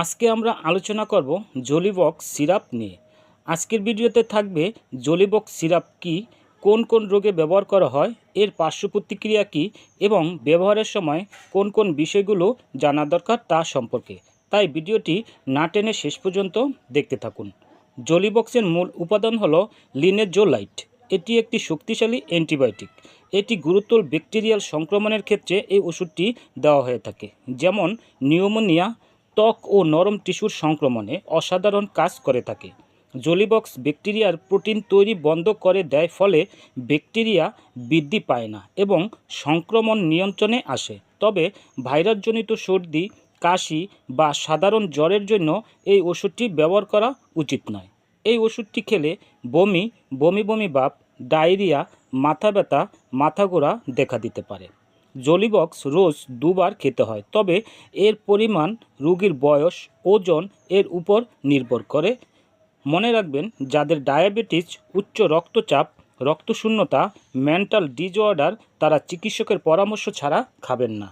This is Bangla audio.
আজকে আমরা আলোচনা করব জোলিবক্স সিরাপ নিয়ে। আজকের ভিডিওতে থাকবে জোলিবক্স সিরাপ কি, কোন কোন রোগে ব্যবহার করা হয়, এর পার্শ্ব প্রতিক্রিয়া কী এবং ব্যবহারের সময় কোন কোন বিষয়গুলো জানা দরকার তা সম্পর্কে। তাই ভিডিওটি না টেনে শেষ পর্যন্ত দেখতে থাকুন। জোলিবক্সের মূল উপাদান হলো লিনেজোলাইট। এটি একটি শক্তিশালী অ্যান্টিবায়োটিক। এটি গুরুতর ব্যাকটেরিয়াল সংক্রমণের ক্ষেত্রে এই ওষুধটি দেওয়া হয়ে থাকে, যেমন নিউমোনিয়া, ত্বক ও নরম টিস্যুর সংক্রমণে অসাধারণ কাজ করে থাকে। জোলিবক্স ব্যাকটেরিয়ার প্রোটিন তৈরি বন্ধ করে দেয়, ফলে ব্যাকটেরিয়া বৃদ্ধি পায় না এবং সংক্রমণ নিয়ন্ত্রণে আসে। তবে ভাইরাসজনিত সর্দি, কাশি বা সাধারণ জ্বরের জন্য এই ওষুধটি ব্যবহার করা উচিত নয়। এই ওষুধটি খেলে বমি, বমি বমি ভাব, ডায়রিয়া, মাথা ব্যথা, মাথা ঘোরা দেখা দিতে পারে। জোলিবক্স রোজ 2 বার খেতে হয়, তবে এর পরিমাণ রোগীর বয়স, ওজন এর উপর নির্ভর করে। মনে রাখবেন, যাদের ডায়াবেটিস, উচ্চ রক্তচাপ, রক্তশূন্যতা, মেন্টাল ডিসঅর্ডার, তারা চিকিৎসকের পরামর্শ ছাড়া খাবেন না।